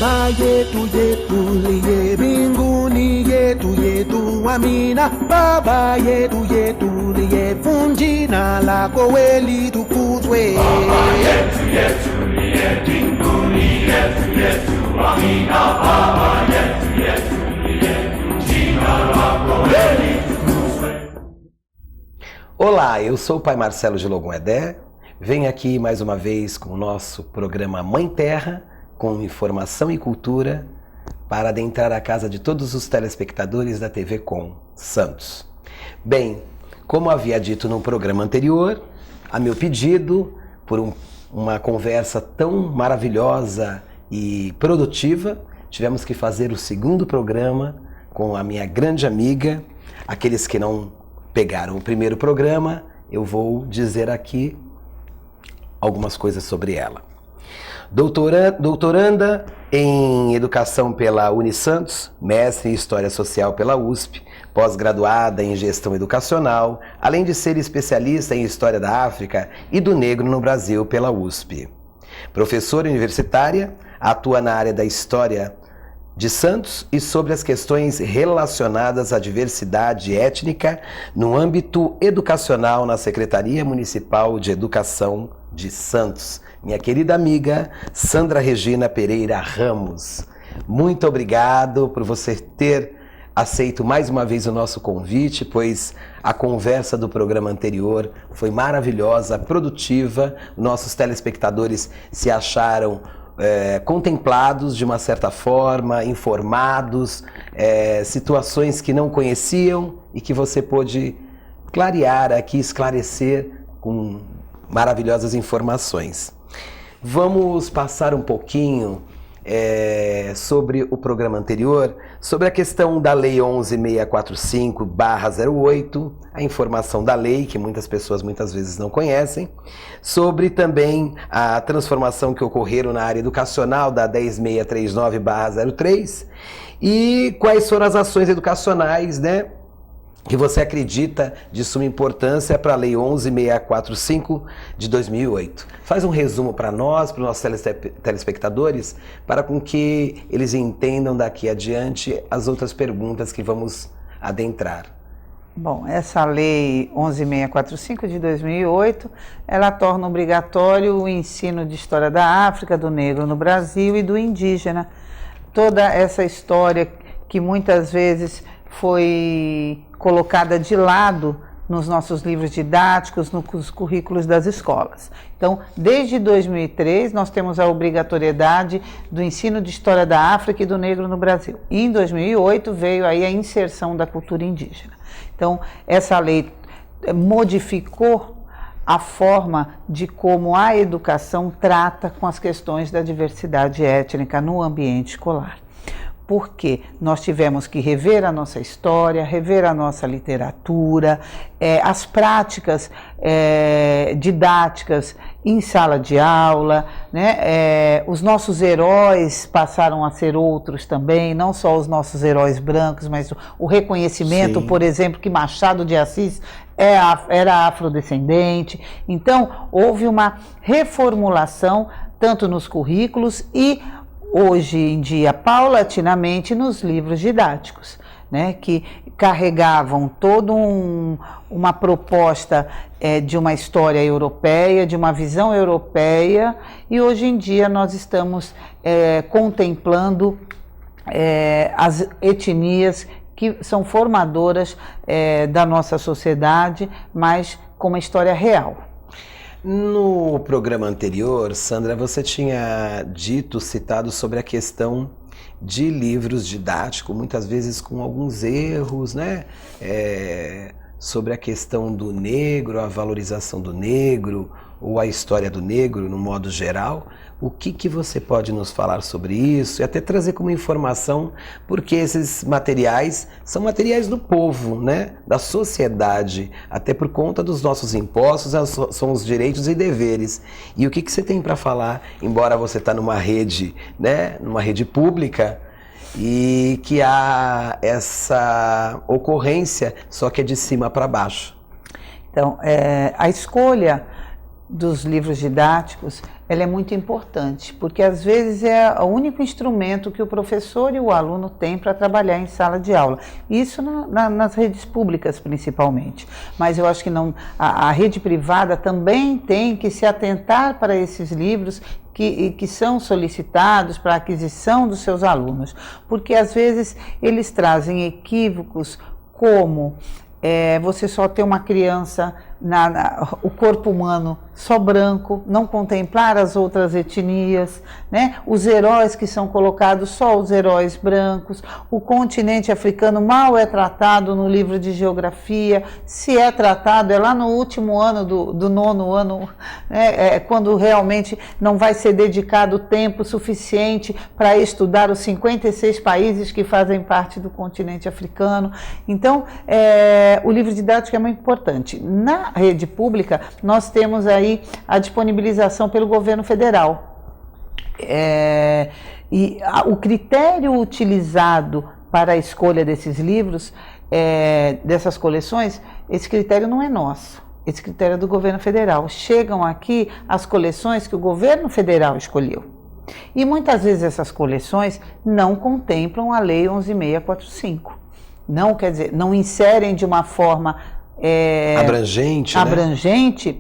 Baba yetu yetu liye mbinguni yetu yetu amina. Baba yetu yetu liye jina lako weli tukuzwe. Baba yetu yetu liye mbinguni yetu yetu amina. Baba yetu yetu liye jina lako weli tukuzwe. Olá, eu sou o Pai Marcelo de Logum Edé. Venho aqui mais uma vez com o nosso programa Mãe Terra, com informação e cultura, para adentrar a casa de todos os telespectadores da TV Com Santos. Bem, como havia dito no programa anterior, a meu pedido, por uma conversa tão maravilhosa e produtiva, tivemos que fazer o segundo programa com a minha grande amiga. Aqueles que não pegaram o primeiro programa, eu vou dizer aqui algumas coisas sobre ela. Doutoranda em Educação pela Unisantos, mestre em História Social pela USP, pós-graduada em Gestão Educacional, além de ser especialista em História da África e do Negro no Brasil pela USP. Professora universitária, atua na área da História de Santos e sobre as questões relacionadas à diversidade étnica no âmbito educacional na Secretaria Municipal de Educação de Santos. Minha querida amiga Sandra Regina Pereira Ramos, muito obrigado por você ter aceito mais uma vez o nosso convite, pois a conversa do programa anterior foi maravilhosa, produtiva, nossos telespectadores se acharam contemplados de uma certa forma, informados, situações que não conheciam e que você pôde clarear aqui, esclarecer com maravilhosas informações. Vamos passar um pouquinho sobre o programa anterior, sobre a questão da Lei 11.645/08, a informação da lei, que muitas pessoas muitas vezes não conhecem, sobre também a transformação que ocorreram na área educacional da 10.639/03 e quais foram as ações educacionais, né, que você acredita de suma importância para a Lei 11.645 de 2008. Faz um resumo para nós, para os nossos telespectadores, para com que eles entendam daqui adiante as outras perguntas que vamos adentrar. Bom, essa Lei 11.645 de 2008, ela torna obrigatório o ensino de História da África, do Negro no Brasil e do indígena. Toda essa história que muitas vezes foi colocada de lado nos nossos livros didáticos, nos currículos das escolas. Então, desde 2003, nós temos a obrigatoriedade do ensino de História da África e do Negro no Brasil. E em 2008 veio aí a inserção da cultura indígena. Então, essa lei modificou a forma de como a educação trata com as questões da diversidade étnica no ambiente escolar. Porque nós tivemos que rever a nossa história, rever a nossa literatura, as práticas didáticas em sala de aula, né? Os nossos heróis passaram a ser outros também, não só os nossos heróis brancos, mas o reconhecimento, Sim. Por exemplo, que Machado de Assis era afrodescendente. Então, houve uma reformulação tanto nos currículos e hoje em dia, paulatinamente, nos livros didáticos, né, que carregavam toda uma proposta de uma história europeia, de uma visão europeia, e hoje em dia nós estamos contemplando as etnias que são formadoras da nossa sociedade, mas com uma história real. No programa anterior, Sandra, você tinha citado sobre a questão de livros didáticos, muitas vezes com alguns erros, né? Sobre a questão do negro, a valorização do negro, ou a história do negro, no modo geral. O que você pode nos falar sobre isso e até trazer como informação, porque esses materiais são materiais do povo, né? Da sociedade, até por conta dos nossos impostos, são os direitos e deveres. E o que você tem para falar, embora você está numa rede, né? Numa rede pública, e que há essa ocorrência, só que é de cima para baixo? Então, a escolha dos livros didáticos, ela é muito importante, porque às vezes é o único instrumento que o professor e o aluno têm para trabalhar em sala de aula. Isso nas redes públicas, principalmente. Mas eu acho que a rede privada também tem que se atentar para esses livros que são solicitados para a aquisição dos seus alunos, porque às vezes eles trazem equívocos como você só ter uma criança, o corpo humano só branco, não contemplar as outras etnias, né? Os heróis que são colocados, só os heróis brancos, o continente africano mal é tratado no livro de geografia, se é tratado é lá no último ano do 9º ano, né? Quando realmente não vai ser dedicado tempo suficiente para estudar os 56 países que fazem parte do continente africano. Então, o livro didático é muito importante. Na rede pública, nós temos aí a disponibilização pelo governo federal. O critério utilizado para a escolha desses livros, dessas coleções, esse critério não é nosso. Esse critério é do governo federal. Chegam aqui as coleções que o governo federal escolheu. E muitas vezes essas coleções não contemplam a Lei 11.645. Não, quer dizer, não inserem de uma forma abrangente, né?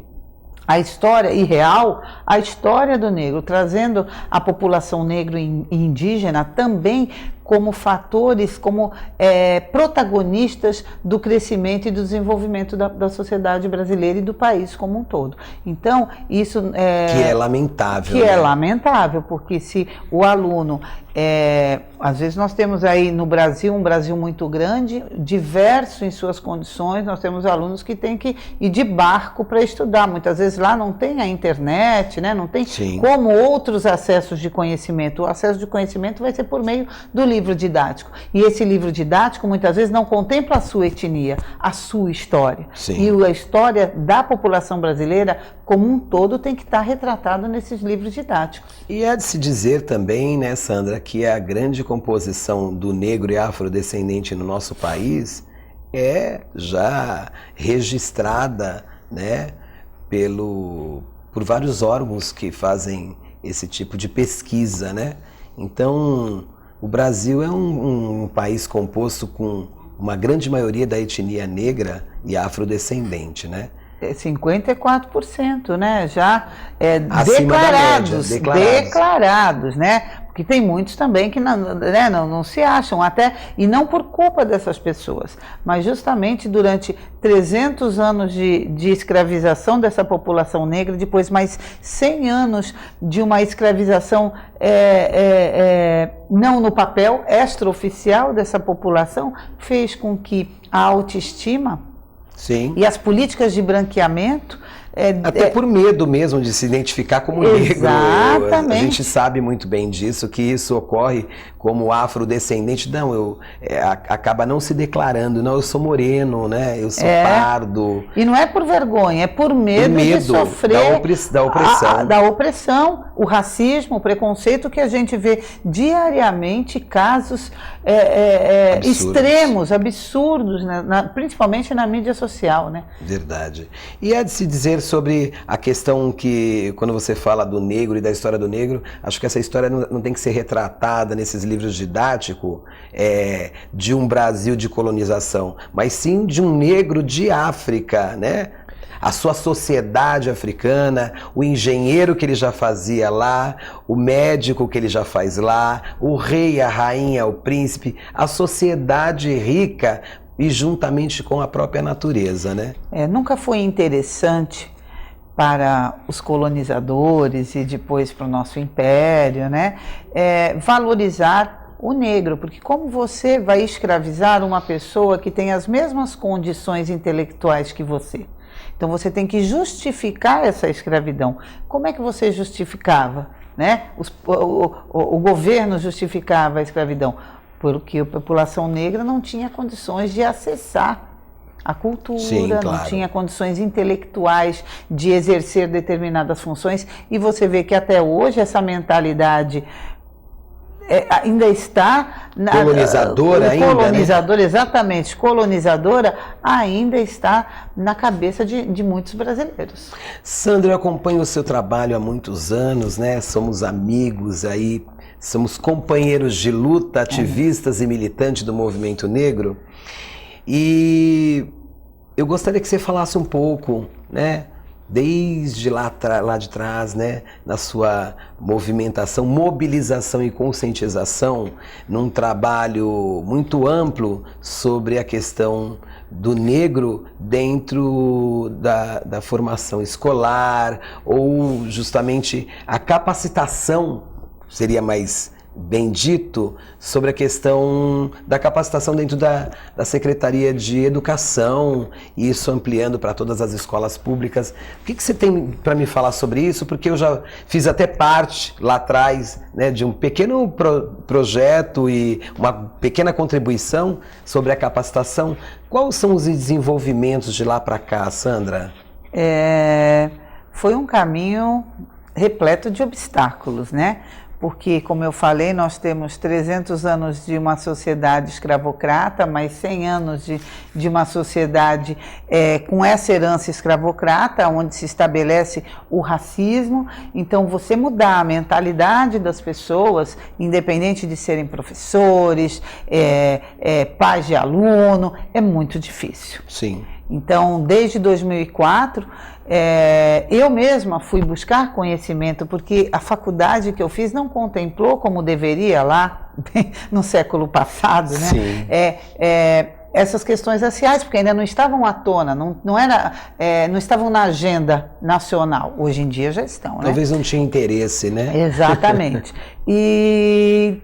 A história irreal, a história do negro, trazendo a população negra e indígena também como fatores, como protagonistas do crescimento e do desenvolvimento da sociedade brasileira e do país como um todo. Então, isso que é lamentável. Que é lamentável, porque se o aluno... às vezes nós temos aí no Brasil, um Brasil muito grande, diverso em suas condições, nós temos alunos que têm que ir de barco para estudar. Muitas vezes lá não tem a internet, né? Não tem como outros acessos de conhecimento. O acesso de conhecimento vai ser por meio do livro didático. E esse livro didático, muitas vezes, não contempla a sua etnia, a sua história. Sim. E a história da população brasileira, como um todo, tem que estar retratado nesses livros didáticos. E é de se dizer também, né, Sandra, que a grande composição do negro e afrodescendente no nosso país é já registrada, né, por vários órgãos que fazem esse tipo de pesquisa, né? Então, o Brasil é um país composto com uma grande maioria da etnia negra e afrodescendente, né? 54%, né? Já acima declarados, né? Porque tem muitos também que não se acham, até, e não por culpa dessas pessoas, mas justamente durante 300 anos de escravização dessa população negra, depois mais 100 anos de uma escravização não no papel, extraoficial dessa população, fez com que a autoestima e as políticas de branqueamento... Até por medo mesmo de se identificar como negro. A gente sabe muito bem disso, que isso ocorre como afrodescendente. Não, acaba não se declarando. Não, eu sou moreno, né? Eu sou pardo. E não é por vergonha, é por medo de sofrer da opressão, o racismo, o preconceito, que a gente vê diariamente, casos extremos, absurdos, né? Principalmente na mídia social, né? Verdade. E é de se dizer sobre a questão que, quando você fala do negro e da história do negro, acho que essa história não tem que ser retratada nesses livros didáticos de um Brasil de colonização, mas sim de um negro de África, né? A sua sociedade africana, o engenheiro que ele já fazia lá, o médico que ele já faz lá, o rei, a rainha, o príncipe, a sociedade rica e juntamente com a própria natureza, né? Nunca foi interessante para os colonizadores e depois para o nosso império, né, valorizar o negro, porque como você vai escravizar uma pessoa que tem as mesmas condições intelectuais que você? Então você tem que justificar essa escravidão. Como é que você justificava, né? O governo justificava a escravidão porque a população negra não tinha condições de acessar a cultura, não tinha condições intelectuais de exercer determinadas funções, e você vê que até hoje essa mentalidade ainda está... Colonizadora ainda, colonizadora, né? Exatamente, colonizadora ainda está na cabeça de muitos brasileiros. Sandra, eu acompanho o seu trabalho há muitos anos, né? Somos amigos aí, somos companheiros de luta, ativistas e militantes do movimento negro. E eu gostaria que você falasse um pouco, né? Desde lá de trás, né, na sua movimentação, mobilização e conscientização, num trabalho muito amplo sobre a questão do negro dentro da formação escolar, ou justamente a capacitação, seria mais bem dito, sobre a questão da capacitação dentro da Secretaria de Educação, e isso ampliando para todas as escolas públicas. O que você tem para me falar sobre isso? Porque eu já fiz até parte lá atrás, né, de um pequeno projeto e uma pequena contribuição sobre a capacitação. Quais são os desenvolvimentos de lá para cá, Sandra? Foi um caminho repleto de obstáculos, né? Porque, como eu falei, nós temos 300 anos de uma sociedade escravocrata, mais 100 anos de uma sociedade com essa herança escravocrata, onde se estabelece o racismo. Então, você mudar a mentalidade das pessoas, independente de serem professores, pais de aluno, é muito difícil. Sim. Então, desde 2004, eu mesma fui buscar conhecimento, porque a faculdade que eu fiz não contemplou como deveria lá no século passado, né? Sim. Essas questões raciais, porque ainda não estavam à tona, não estavam na agenda nacional. Hoje em dia já estão, né? Talvez não tinha interesse, né? Exatamente. E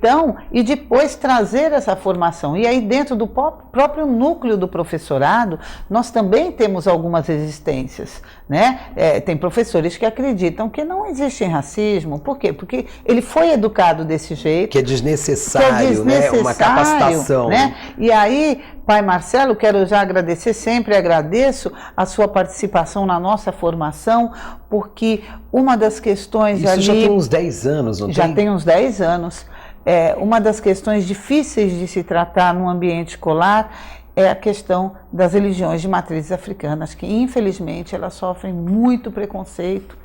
depois trazer essa formação. E aí, dentro do próprio núcleo do professorado, nós também temos algumas resistências, né? Tem professores que acreditam que não existe racismo. Por quê? Porque ele foi educado desse jeito. Que é desnecessário, né? Uma capacitação. Né? E aí, pai Marcelo, quero já agradecer, sempre agradeço a sua participação na nossa formação, porque uma das questões Isso ali... já tem uns 10 anos, não tem? Já tem uns 10 anos. Uma das questões difíceis de se tratar no ambiente escolar é a questão das religiões de matrizes africanas, que infelizmente elas sofrem muito preconceito.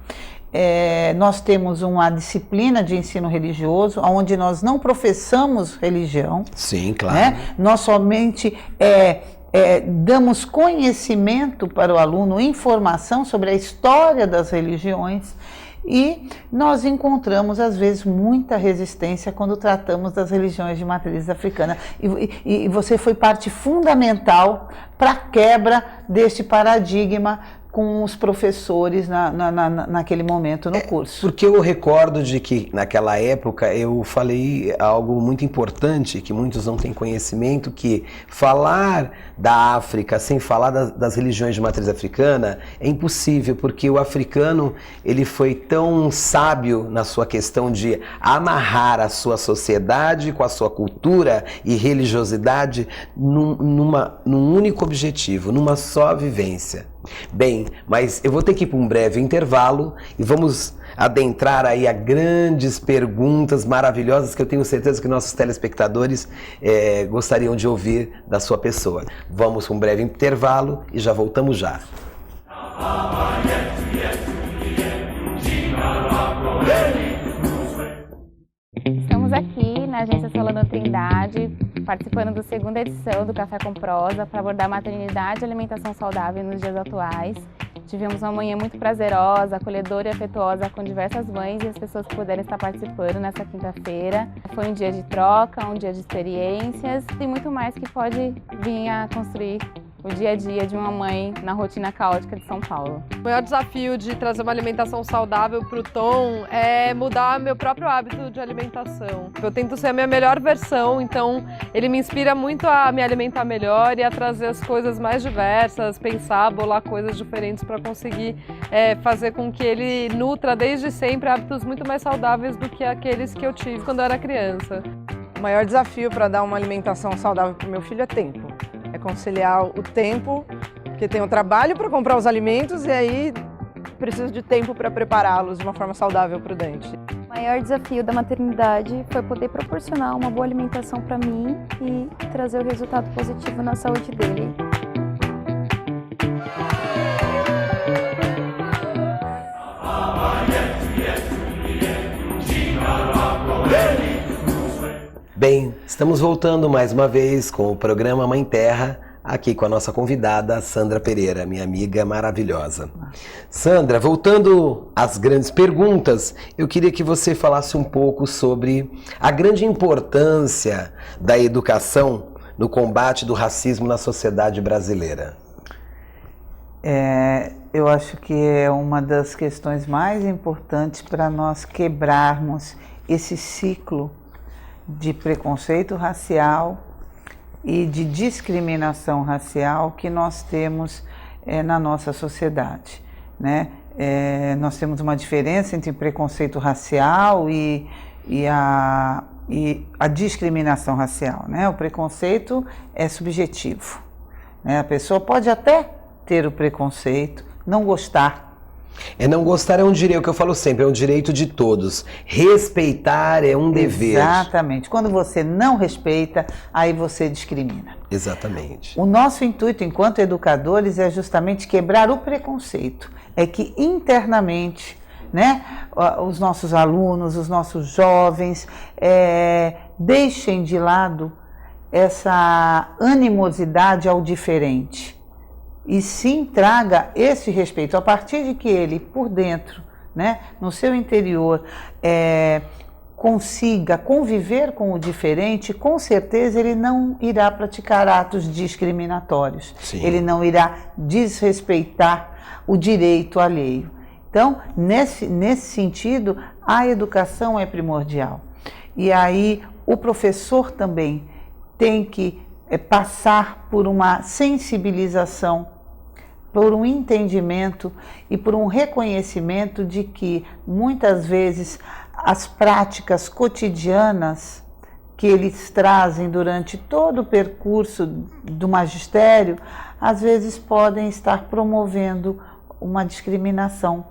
Nós temos uma disciplina de ensino religioso, onde nós não professamos religião. Sim, claro. Né? Nós somente damos conhecimento para o aluno, informação sobre a história das religiões, e nós encontramos, às vezes, muita resistência quando tratamos das religiões de matriz africana. E você foi parte fundamental para a quebra deste paradigma com os professores naquele momento no curso. Porque eu recordo de que naquela época eu falei algo muito importante, que muitos não têm conhecimento, que falar da África sem falar das religiões de matriz africana é impossível, porque o africano ele foi tão sábio na sua questão de amarrar a sua sociedade com a sua cultura e religiosidade num único objetivo, numa só vivência. Bem, mas eu vou ter que ir para um breve intervalo e vamos adentrar aí a grandes perguntas maravilhosas que eu tenho certeza que nossos telespectadores gostariam de ouvir da sua pessoa. Vamos para um breve intervalo e já voltamos já. Estamos aqui na Agência Solano Trindade, participando da segunda edição do Café com Prosa para abordar maternidade e alimentação saudável nos dias atuais. Tivemos uma manhã muito prazerosa, acolhedora e afetuosa com diversas mães e as pessoas que puderam estar participando nessa quinta-feira. Foi um dia de troca, um dia de experiências e muito mais que pode vir a construir o dia a dia de uma mãe na rotina caótica de São Paulo. O maior desafio de trazer uma alimentação saudável para o Tom é mudar meu próprio hábito de alimentação. Eu tento ser a minha melhor versão, então ele me inspira muito a me alimentar melhor e a trazer as coisas mais diversas, pensar, bolar coisas diferentes para conseguir fazer com que ele nutra desde sempre hábitos muito mais saudáveis do que aqueles que eu tive quando eu era criança. O maior desafio para dar uma alimentação saudável para o meu filho é tempo. É conciliar o tempo, porque tem o trabalho para comprar os alimentos e aí preciso de tempo para prepará-los de uma forma saudável para o Dante. O O maior desafio da maternidade foi poder proporcionar uma boa alimentação para mim e trazer o resultado positivo na saúde dele. Bem, estamos voltando mais uma vez com o programa Mãe Terra, aqui com a nossa convidada Sandra Pereira, minha amiga maravilhosa. Sandra, voltando às grandes perguntas, eu queria que você falasse um pouco sobre a grande importância da educação no combate do racismo na sociedade brasileira. Eu acho que é uma das questões mais importantes para nós quebrarmos esse ciclo de preconceito racial e de discriminação racial que nós temos na nossa sociedade, né? Nós temos uma diferença entre preconceito racial e a discriminação racial, né? O preconceito é subjetivo, né? A pessoa pode até ter o preconceito, não gostar. Não gostar é um direito, que eu falo sempre, é um direito de todos. Respeitar é um dever. Exatamente. Quando você não respeita, aí você discrimina. Exatamente. O nosso intuito enquanto educadores é justamente quebrar o preconceito. É que internamente, né, os nossos alunos, os nossos jovens, deixem de lado essa animosidade ao diferente. E sim traga esse respeito, a partir de que ele, por dentro, né, no seu interior, consiga conviver com o diferente, com certeza ele não irá praticar atos discriminatórios. Sim. Ele não irá desrespeitar o direito alheio. Então, nesse sentido, a educação é primordial. E aí, o professor também tem que passar por uma sensibilização, por um entendimento e por um reconhecimento de que, muitas vezes, as práticas cotidianas que eles trazem durante todo o percurso do magistério, às vezes podem estar promovendo uma discriminação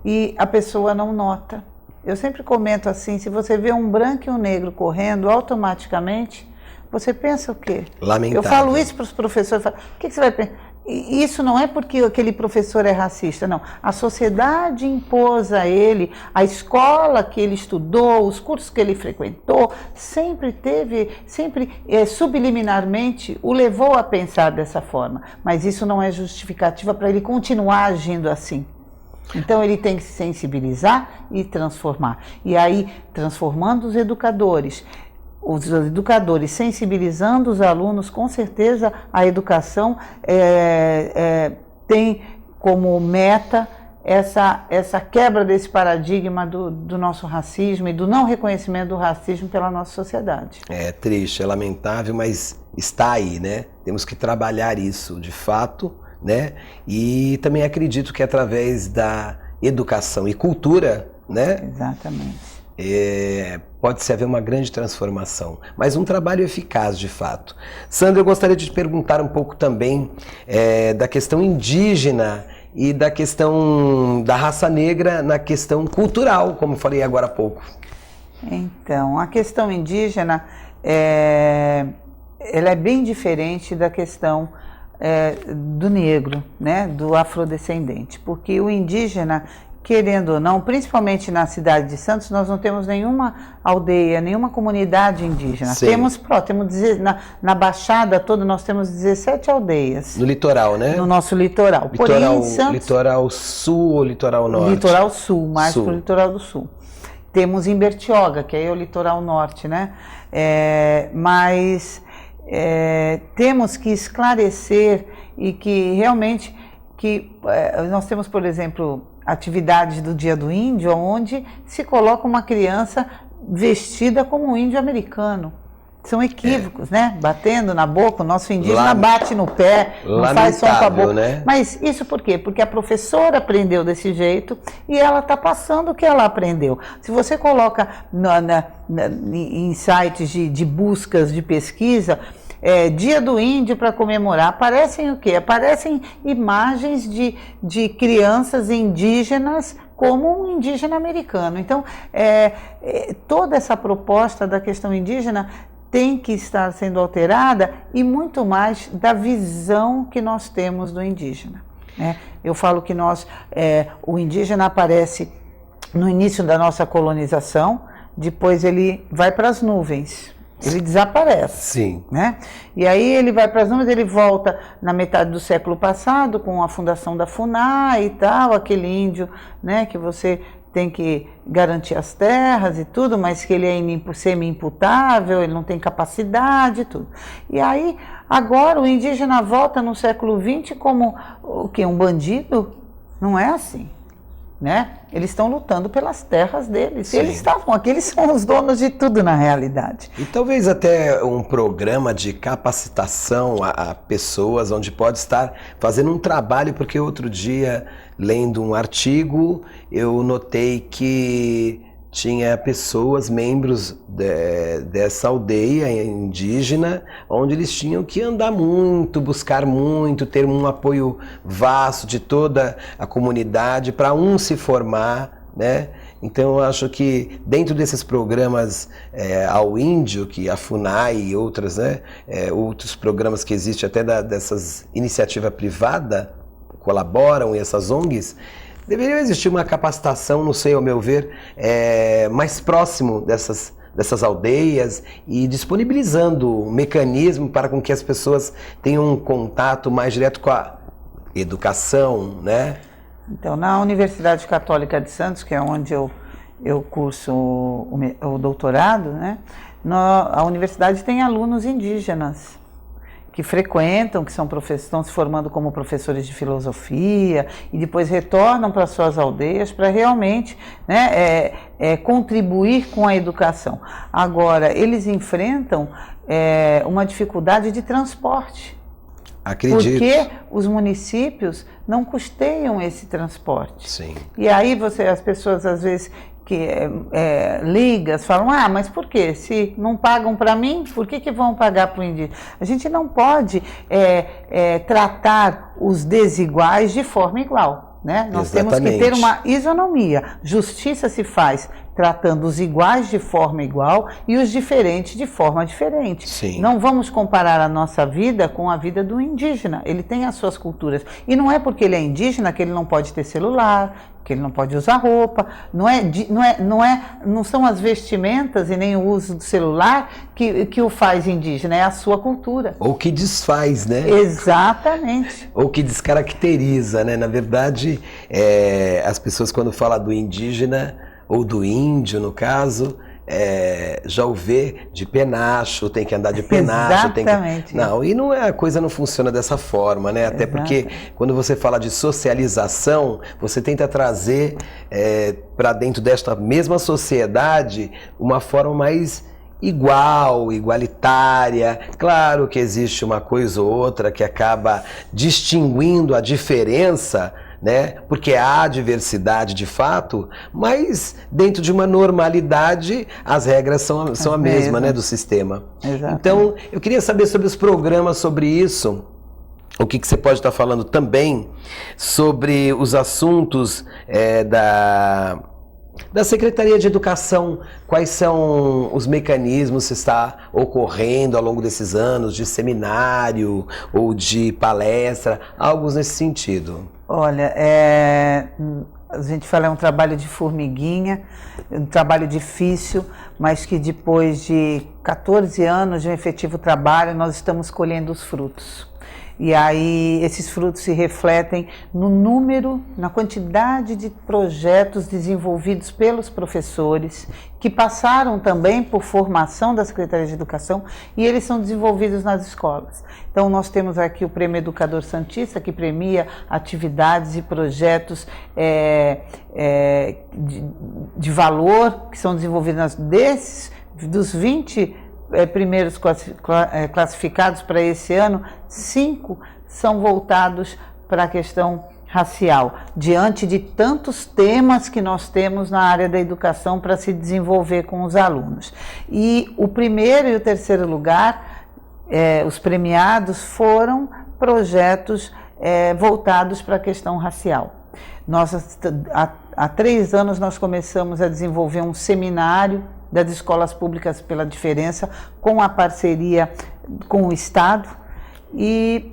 e a pessoa não nota. Eu sempre comento assim, se você vê um branco e um negro correndo, automaticamente, você pensa o quê? Lamentável. Eu falo isso para os professores, o que você vai pensar? Isso não é porque aquele professor é racista, não. A sociedade impôs a ele, a escola que ele estudou, os cursos que ele frequentou, sempre subliminarmente o levou a pensar dessa forma. Mas isso não é justificativa para ele continuar agindo assim. Então ele tem que se sensibilizar e transformar. E aí, transformando os educadores sensibilizando os alunos, com certeza a educação tem como meta essa quebra desse paradigma do nosso racismo e do não reconhecimento do racismo pela nossa sociedade. É triste, é lamentável, mas está aí, né? Temos que trabalhar isso de fato, né? E também acredito que através da educação e cultura, né? Exatamente. Pode-se haver uma grande transformação, mas um trabalho eficaz de fato. Sandra, eu gostaria de te perguntar um pouco também da questão indígena e da questão da raça negra na questão cultural, como falei agora há pouco. Então, a questão indígena ela é bem diferente da questão do negro, né, do afrodescendente, porque o indígena, querendo ou não, principalmente na cidade de Santos, nós não temos nenhuma aldeia, nenhuma comunidade indígena. Sim. Temos na Baixada toda nós temos 17 aldeias. No litoral, né? No nosso litoral. Porém, em Santos, litoral sul ou litoral norte? Litoral sul, mais para o litoral do sul. Temos em Bertioga, que aí é o litoral norte, né? Mas temos que esclarecer e que realmente nós temos, por exemplo, atividades do Dia do Índio, onde se coloca uma criança vestida como um índio americano. São equívocos, né? Batendo na boca, o nosso indígena bate no pé, não faz som com a boca. Né? Mas isso por quê? Porque a professora aprendeu desse jeito e ela está passando o que ela aprendeu. Se você coloca em sites de buscas, de pesquisa, Dia do Índio para comemorar, aparecem o quê? Aparecem imagens de crianças indígenas como um indígena americano. Então, toda essa proposta da questão indígena tem que estar sendo alterada e muito mais da visão que nós temos do indígena, né? Eu falo que o indígena aparece no início da nossa colonização, depois ele vai para as nuvens. Ele desaparece. Sim. Né? E aí ele vai para as nuvens, ele volta na metade do século passado com a fundação da FUNAI e tal, aquele índio, né, que você tem que garantir as terras e tudo, mas que ele é semi-imputável, ele não tem capacidade e tudo. E aí, agora o indígena volta no século XX como o quê? Um bandido? Não é assim. Né? Eles estão lutando pelas terras deles. Sim. Eles estavam aqui, eles são os donos de tudo na realidade. E talvez até um programa de capacitação a pessoas, onde pode estar fazendo um trabalho, porque outro dia, lendo um artigo, eu notei que tinha pessoas, membros dessa aldeia indígena, onde eles tinham que andar muito, buscar muito, ter um apoio vasto de toda a comunidade para se formar, né? Então eu acho que dentro desses programas ao índio, que a FUNAI e outras, né, outros programas que existem até dessas iniciativa privada, colaboram, e essas ONGs, deveria existir uma capacitação, não sei, ao meu ver, mais próximo dessas aldeias e disponibilizando um mecanismo para com que as pessoas tenham um contato mais direto com a educação, né? Então, na Universidade Católica de Santos, que é onde eu curso o doutorado, né, a universidade tem alunos indígenas que frequentam, que estão se formando como professores de filosofia e depois retornam para suas aldeias para realmente, né, contribuir com a educação. Agora, eles enfrentam uma dificuldade de transporte. Acredito. Porque os municípios não custeiam esse transporte. Sim. E aí as pessoas às vezes que ligas falam, mas por quê? Se não pagam para mim, por que vão pagar para o indígena? A gente não pode tratar os desiguais de forma igual, né? Nós temos que ter uma isonomia. Justiça se faz tratando os iguais de forma igual e os diferentes de forma diferente. Sim. Não vamos comparar a nossa vida com a vida do indígena. Ele tem as suas culturas. E não é porque ele é indígena que ele não pode ter celular, que ele não pode usar roupa. Não são as vestimentas e nem o uso do celular que o faz indígena, é a sua cultura. Ou que desfaz, né? Exatamente. Ou que descaracteriza, né? Na verdade, as pessoas quando falam do indígena, ou do índio, no caso, já o vê de penacho, tem que andar de penacho. Exatamente. Não, e a coisa não funciona dessa forma, né? Até porque quando você fala de socialização, você tenta trazer para dentro desta mesma sociedade uma forma mais igualitária. Claro que existe uma coisa ou outra que acaba distinguindo a diferença, né? Porque há diversidade de fato, mas dentro de uma normalidade as regras são a mesma, né, do sistema. Exatamente. Então, eu queria saber sobre os programas sobre isso. O que você pode estar falando também sobre os assuntos da Secretaria de Educação, quais são os mecanismos que está ocorrendo ao longo desses anos de seminário ou de palestra, algo nesse sentido? Olha, a gente fala, é um trabalho de formiguinha, um trabalho difícil, mas que depois de 14 anos de um efetivo trabalho, nós estamos colhendo os frutos. E aí esses frutos se refletem no número, na quantidade de projetos desenvolvidos pelos professores, que passaram também por formação da Secretaria de Educação, e eles são desenvolvidos nas escolas. Então nós temos aqui o Prêmio Educador Santista, que premia atividades e projetos de valor, que são desenvolvidos dos 20 primeiros classificados para esse ano, 5 são voltados para a questão racial, diante de tantos temas que nós temos na área da educação para se desenvolver com os alunos. E o primeiro e o terceiro lugar, os premiados, foram projetos voltados para a questão racial. há 3 anos nós começamos a desenvolver um seminário das escolas públicas pela diferença, com a parceria com o Estado, e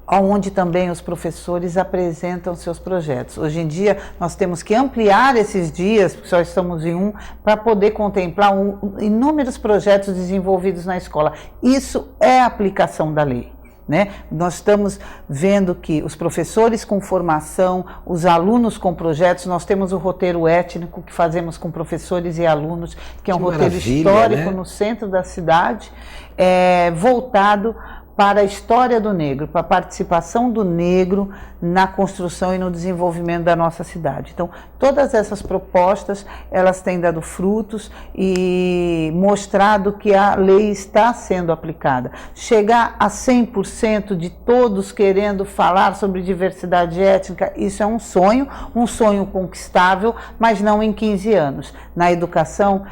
onde também os professores apresentam seus projetos. Hoje em dia nós temos que ampliar esses dias, porque só estamos em um, para poder contemplar inúmeros projetos desenvolvidos na escola. Isso é a aplicação da lei, né? Nós estamos vendo que os professores com formação, os alunos com projetos, nós temos o roteiro étnico que fazemos com professores e alunos, que é um roteiro histórico, né? No centro da cidade, voltado para a história do negro, para a participação do negro na construção e no desenvolvimento da nossa cidade. Então, todas essas propostas, elas têm dado frutos e mostrado que a lei está sendo aplicada. Chegar a 100% de todos querendo falar sobre diversidade étnica, isso é um sonho conquistável, mas não em 15 anos. Na educação,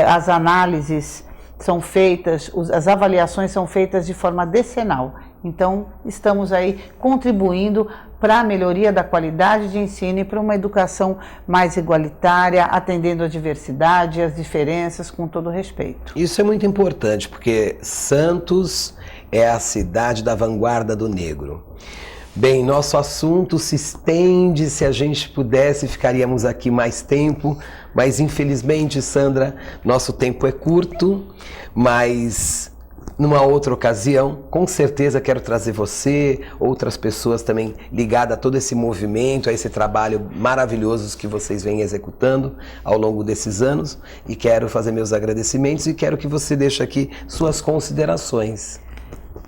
as análises são feitas, as avaliações são feitas de forma decenal. Então, estamos aí contribuindo para a melhoria da qualidade de ensino e para uma educação mais igualitária, atendendo a diversidade e as diferenças com todo respeito. Isso é muito importante, porque Santos é a cidade da vanguarda do negro. Bem, nosso assunto se estende, se a gente pudesse, ficaríamos aqui mais tempo, mas infelizmente, Sandra, nosso tempo é curto, mas numa outra ocasião, com certeza quero trazer você, outras pessoas também ligadas a todo esse movimento, a esse trabalho maravilhoso que vocês vêm executando ao longo desses anos, e quero fazer meus agradecimentos e quero que você deixe aqui suas considerações.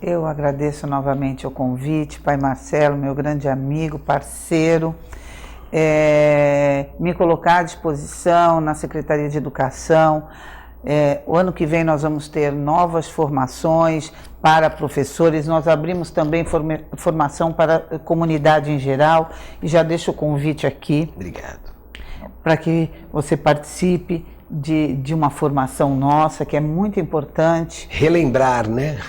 Eu agradeço novamente o convite, Pai Marcelo, meu grande amigo, parceiro, me colocar à disposição na Secretaria de Educação. O ano que vem nós vamos ter novas formações para professores, nós abrimos também formação para a comunidade em geral, e já deixo o convite aqui. Obrigado. Para que você participe de uma formação nossa, que é muito importante. Relembrar, né?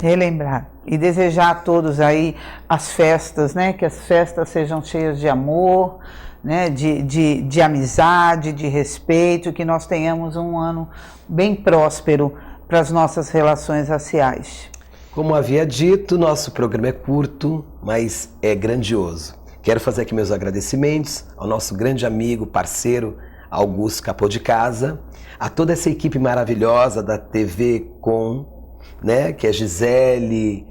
Relembrar. E desejar a todos aí as festas, né? Que as festas sejam cheias de amor, né? De amizade, de respeito, que nós tenhamos um ano bem próspero para as nossas relações raciais. Como havia dito, nosso programa é curto, mas é grandioso. Quero fazer aqui meus agradecimentos ao nosso grande amigo, parceiro, Augusto Capô de Casa, a toda essa equipe maravilhosa da TV Com, né, que é Gisele,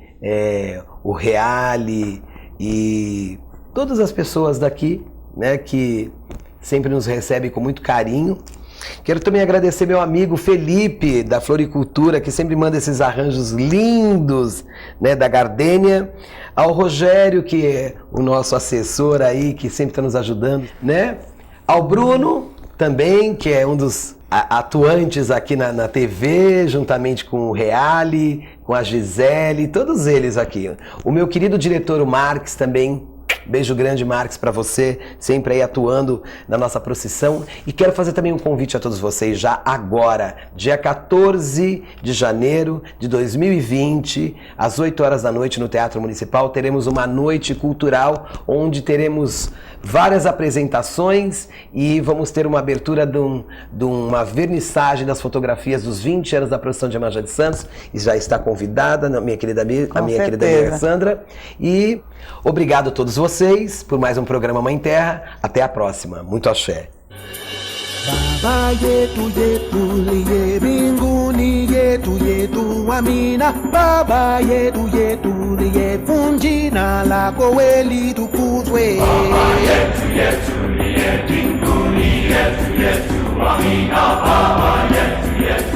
o Reale e todas as pessoas daqui, né, que sempre nos recebem com muito carinho. Quero também agradecer meu amigo Felipe, da Floricultura, que sempre manda esses arranjos lindos, né, da Gardênia. Ao Rogério, que é o nosso assessor aí, que sempre está nos ajudando, né? Ao Bruno, também, que é um dos atuantes aqui na TV, juntamente com o Reale, com a Gisele, todos eles aqui. O meu querido diretor, o Marques, também. Beijo grande, Marques, para você, sempre aí atuando na nossa procissão. E quero fazer também um convite a todos vocês já agora, dia 14 de janeiro de 2020, às 8 horas da noite no Teatro Municipal, teremos uma noite cultural, onde teremos várias apresentações e vamos ter uma abertura de uma vernissagem das fotografias dos 20 anos da procissão de Iemanjá de Santos. E já está convidada a minha querida amiga Sandra. E obrigado a todos vocês por mais um programa Mãe Terra. Até a próxima. Muito axé. Baba yetu yetu liye mbinguni yetu yetu amina. Baba yetu yetu liye jina lako weli tukuzwe. Baba yetu liye mbinguni yetu amina. Baba yetu